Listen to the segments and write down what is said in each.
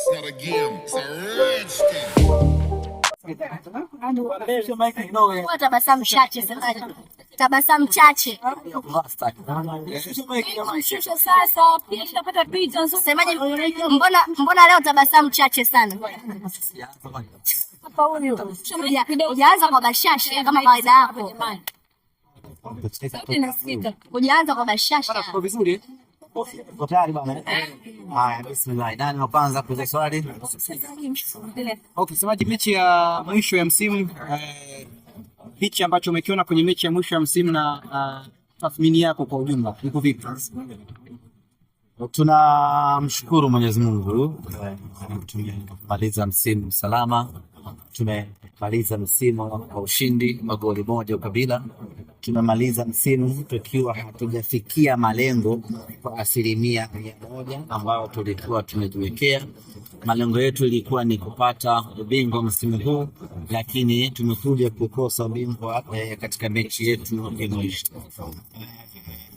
It's not a game, it's a rich thing. Tabasamu chache sasa. Tabasamu chache. Sasa pia tutapata pizza nzuri. Semaje, mbona leo tabasamu chache sana? Hujaanza kwa bashasha kama kawaida yako. Hujaanza kwa bashasha. Kwa vizuri. Kwa tayari bwana. Haya, bismillah. Nani wa kwanza kuuliza swali? Okay, semaji mechi ya mwisho ya msimu, hichi ambacho umekiona kwenye mechi ya mwisho ya msimu na tathmini yako kwa ujumla iko vipi? Tunamshukuru Mwenyezi Mungu, tumemaliza msimu salama, tumemaliza msimu kwa ushindi magoli moja ukabila. Tumemaliza msimu tukiwa hatujafikia malengo kwa 100% ambayo tulikuwa tumejiwekea. Malengo yetu ilikuwa ni kupata ubingwa msimu huu, lakini tumekuja kukosa ubingwa katika mechi yetu ya mwisho.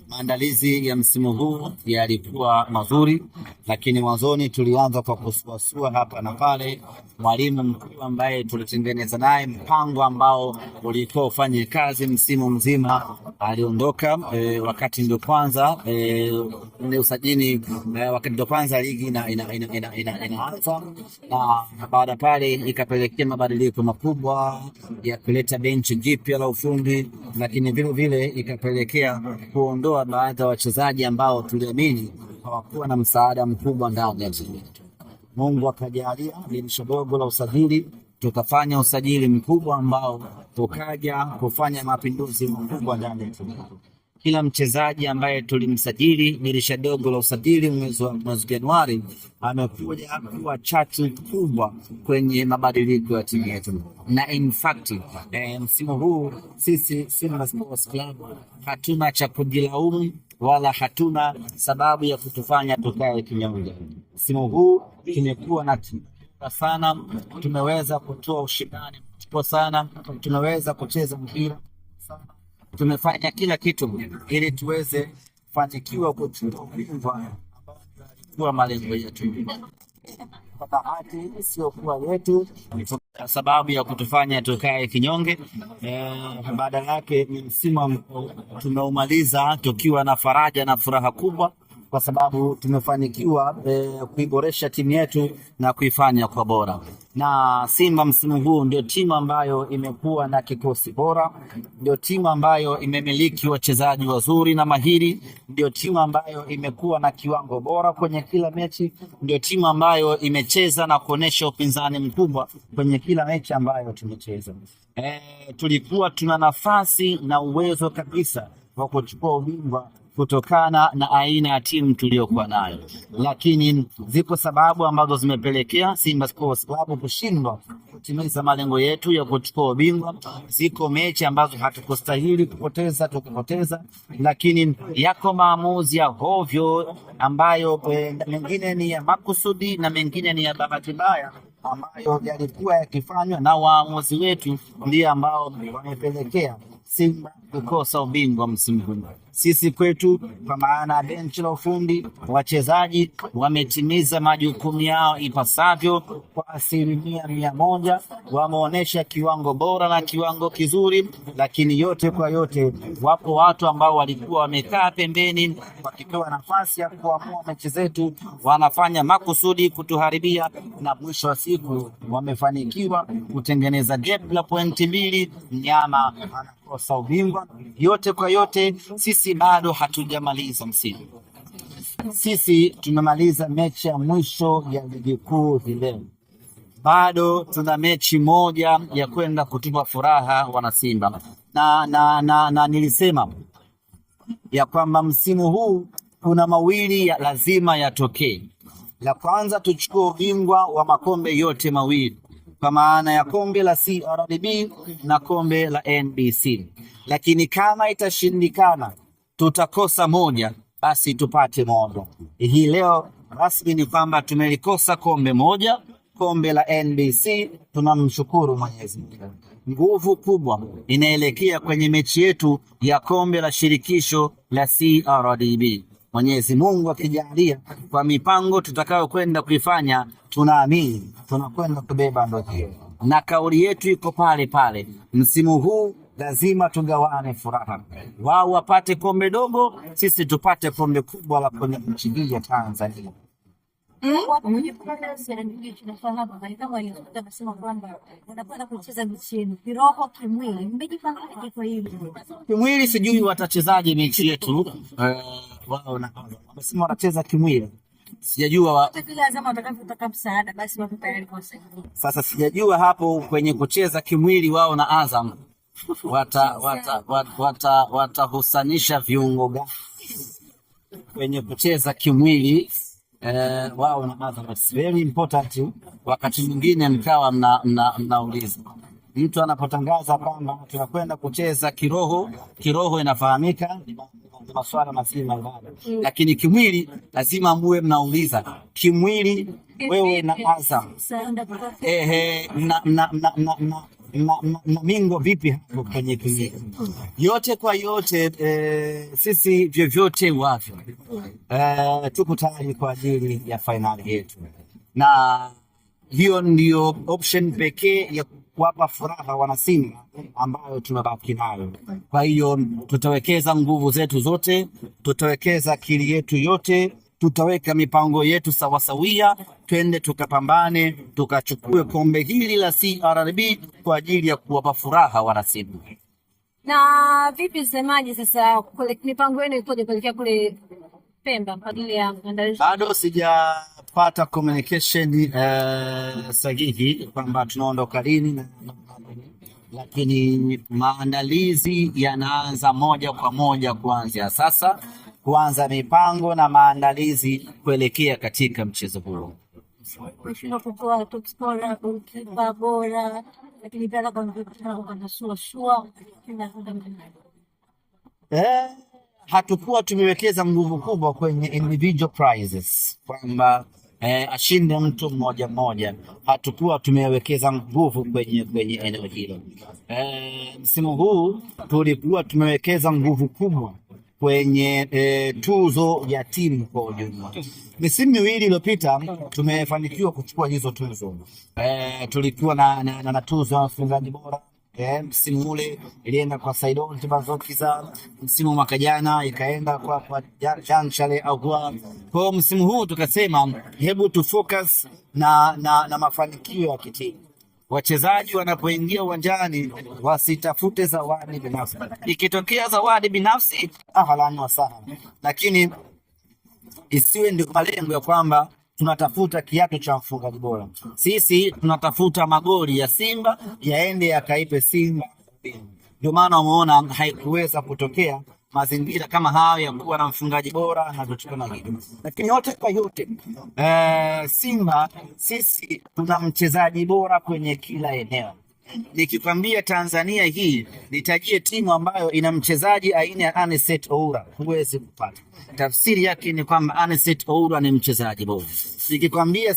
Maandalizi ya msimu huu yalikuwa mazuri, lakini mwanzoni tulianza kwa kusuasua hapa na pale. Mwalimu mkuu ambaye tulitengeneza naye mpango ambao ulikuwa ufanye kazi msimu mzima aliondoka wakati ndio kwanza usajili, wakati ndio kwanza ligi inaanza, na baada pale ikapelekea mabadiliko makubwa ya kuleta benchi jipya la ufundi, lakini vile vile ikapelekea kuondoa baadhi ya wachezaji ambao tuliamini hawakuwa na msaada mkubwa ndani ya timu yetu. Mungu akajalia dirisha dogo la usajili, tukafanya usajili mkubwa ambao tukaja kufanya mapinduzi makubwa ndani ya timu yetu. Kila mchezaji ambaye tulimsajili dirisha dogo la usajili mwezi Januari amekuja kuwa chachu kubwa kwenye mabadiliko ya timu yetu. Na in fact msimu huu sisi Simba Sports Club hatuna cha kujilaumu wala hatuna sababu ya kutufanya tukae kinyonge. Msimu huu tumekuwa na sana, tumeweza kutoa ushindani mkubwa sana, tumeweza kucheza mpira sana. Tumefanya kila kitu ili tuweze kufanikiwa kuchukua ubingwa ambao kwa malengo yetu. Kwa bahati isiyokuwa yetu kwa sababu ya kutufanya tukae kinyonge, baada yake ni msimu tumeumaliza tukiwa na faraja na furaha kubwa, kwa sababu tumefanikiwa kuiboresha timu yetu na kuifanya kwa bora. Na Simba msimu huu ndio timu ambayo imekuwa na kikosi bora, ndio timu ambayo imemiliki wachezaji wazuri na mahiri, ndio timu ambayo imekuwa na kiwango bora kwenye kila mechi, ndio timu ambayo imecheza na kuonesha upinzani mkubwa kwenye kila mechi ambayo tumecheza. Tulikuwa tuna nafasi na uwezo kabisa wa kuchukua ubingwa kutokana na aina ya timu tuliyokuwa nayo, lakini ziko sababu ambazo zimepelekea Simba Sports Club kushindwa kutimiza malengo yetu ya kuchukua ubingwa. Ziko mechi ambazo hatukustahili kupoteza tukapoteza, lakini yako maamuzi ya hovyo ambayo mengine ni ya makusudi na mengine ni ya bahati mbaya ambayo yalikuwa yakifanywa na waamuzi wetu, ndio ambao wamepelekea Simba kukosa ubingwa msimu huu. Sisi kwetu, kwa maana benchi la ufundi, wachezaji wametimiza majukumu yao ipasavyo kwa 100%. Wameonesha kiwango bora na kiwango kizuri, lakini yote kwa yote wapo watu ambao walikuwa wamekaa pembeni wakipewa nafasi ya kuamua mechi zetu, wanafanya makusudi kutuharibia, na mwisho wa siku wamefanikiwa kutengeneza gap la pointi 2, mnyama anakosa ubingwa. Yote kwa yote sisi bado hatujamaliza msimu. Sisi tunamaliza mechi ya mwisho ya ligi kuu leo. Bado tuna mechi moja ya kwenda kutupa furaha wana Simba. Na nilisema ya kwamba msimu huu kuna mawili ya lazima yatokee. La kwanza, tuchukue ubingwa wa makombe yote mawili, kwa maana ya kombe la CRDB na kombe la NBC. Lakini kama itashindikana, tutakosa moja, basi tupate moja. Hii leo rasmi ni kwamba tumelikosa kombe moja, kombe la NBC. Tunamshukuru Mwenyezi Mungu. Nguvu kubwa inaelekea kwenye mechi yetu ya kombe la shirikisho la CRDB. Mwenyezi Mungu akijalia, kwa mipango tutakayokwenda kuifanya, tunaamini tunakwenda kubeba ndoto hiyo, na kauli yetu iko pale pale. Msimu huu lazima tugawane furaha, wao wapate kombe dogo, sisi tupate kombe kubwa la kwenye nchi hii ya Tanzania. Kimwili sijui watachezaje mechi yetu, wao na wamesema watacheza kimwili, sijajua sasa, sijajua hapo kwenye kucheza kimwili wao na Azam watahusanisha viungo gani kwenye kucheza kimwili. Wao na Azam, it's very important. Wakati mwingine mkawa mnauliza, mtu anapotangaza kwamba tunakwenda kucheza kiroho, kiroho inafahamika masuala mazima ibada, lakini kimwili lazima muwe mnauliza kimwili, wewe na Azam na mingo vipi hapo kwenye kimwili? Yote kwa yote, sisi vyovyote wavyo, tuko tayari kwa ajili ya fainali yetu, na hiyo ndio option pekee ya kuwapa furaha wanasimba ambayo tunabaki nayo. Kwa hiyo tutawekeza nguvu zetu zote, tutawekeza akili yetu yote, tutaweka mipango yetu sawasawia, twende tukapambane, tukachukue kombe hili la CRDB kwa ajili ya kuwapa furaha wanasimba. Na vipi semaji sasa, kule mipango yenu ikoje kuelekea kule Pemba kwa ajili ya maandalizi? Bado sijapata communication sahihi kwamba tunaondoka lini, lakini maandalizi yanaanza moja kwa moja kuanzia sasa, kuanza mipango na maandalizi kuelekea katika mchezo huo. Hatukuwa tumewekeza nguvu kubwa kwenye individual prizes kwamba ashinde mtu mmoja mmoja, hatukuwa tumewekeza nguvu kwenye eneo hilo. Msimu huu tulikuwa tumewekeza nguvu kubwa kwenye tuzo ya timu kwa ujumla. Misimu miwili iliyopita tumefanikiwa kuchukua hizo tuzo. Tulikuwa na tuzo ya mfungaji bora. Msimu ule ilienda kwa Saidon Tibazokiza, msimu mwaka jana ikaenda kwa Jean Chale au kwa msimu huu tukasema hebu tu focus na mafanikio ya kitimu. Wachezaji wanapoingia uwanjani wasitafute zawadi binafsi. Ikitokea zawadi binafsi ahlan wa sahlan, lakini isiwe ndio malengo ya kwamba tunatafuta kiatu cha mfungaji bora. Sisi tunatafuta magoli ya Simba yaende yakaipe Simba. Ndio maana umeona haikuweza kutokea mazingira kama hayo ya kuwa na mfungaji bora na vitu kama hivyo. Lakini yote kwa yote, Simba sisi tuna mchezaji bora kwenye kila eneo. Nikikwambia Tanzania hii nitajie timu ambayo ina mchezaji aina ya Anicet Oura, huwezi kupata. Tafsiri yake ni kwamba Anicet Oura ni mchezaji bora. Nikikwambia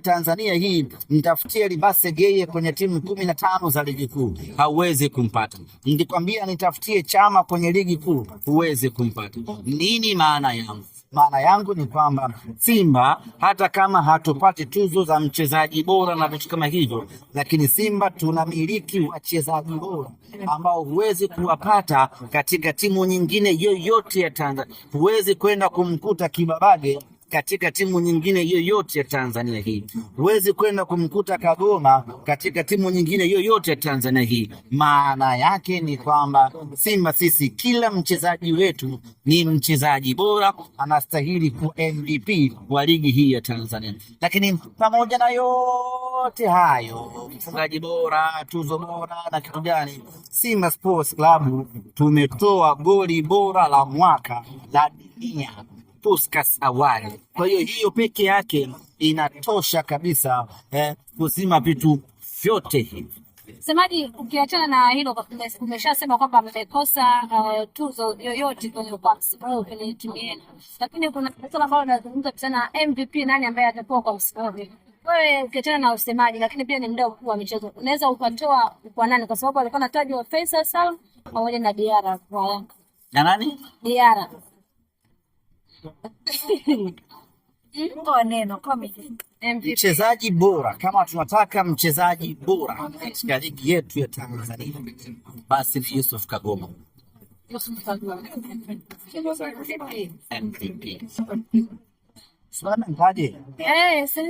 Tanzania hii nitafutie Libase Geye kwenye timu 15 za ligi kuu, hauwezi kumpata. Nikikwambia nitafutie Chama kwenye ligi kuu, huwezi kumpata. Nini maana yangu? Maana yangu ni kwamba Simba hata kama hatupati tuzo za mchezaji bora na vitu kama hivyo, lakini Simba tunamiliki wachezaji bora ambao huwezi kuwapata katika timu nyingine yoyote ya Tanzania. Huwezi kwenda kumkuta Kibabage katika timu nyingine yoyote ya Tanzania hii. Huwezi kwenda kumkuta Kagoma katika timu nyingine yoyote ya Tanzania hii. Maana yake ni kwamba Simba sisi kila mchezaji wetu ni mchezaji bora, anastahili ku MVP wa ligi hii ya Tanzania. Lakini pamoja na yote hayo, mchezaji bora, tuzo bora na kitu gani, Simba Sports Club tumetoa goli bora la mwaka la dunia, Puskas Award. Kwa hiyo peke yake inatosha kabisa kuzima vitu vyote hivi. Semaji, ukiachana na hilo, umeshasema kwamba mmekosa tuzo yoyote kwenye timu yenu, lakini kuna swala ambalo linazungumza sana MVP, nani ambaye atakuwa kwa msimu huu? Wewe ukiachana na usemaji, lakini pia ni mdau wa michezo, unaweza ukatoa kwa nani? Kwa sababu alikuwa anatajwa Faisal Salum pamoja na Diarra kwa Yanga. Na nani? Diarra. Kwa neno MVP. Mchezaji bora, kama tunataka mchezaji bora katika ligi yetu ya Tanzania, basi ni Yusuf Kagoma MVP. Swala ngaje? Sasa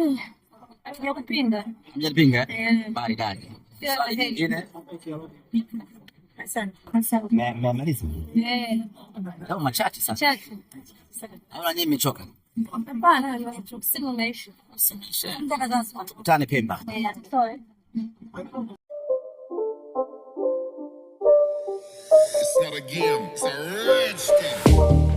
hakujapinga. Hajapinga? Bali dai. Swali jingine? Asante. Mmemaliza? Ndio machache sasa. Chache. Hauna nyinyi mmechoka? Hapana, simu imeisha. Tukutane Pemba. Sorry. It's not a game, it's a rich thing.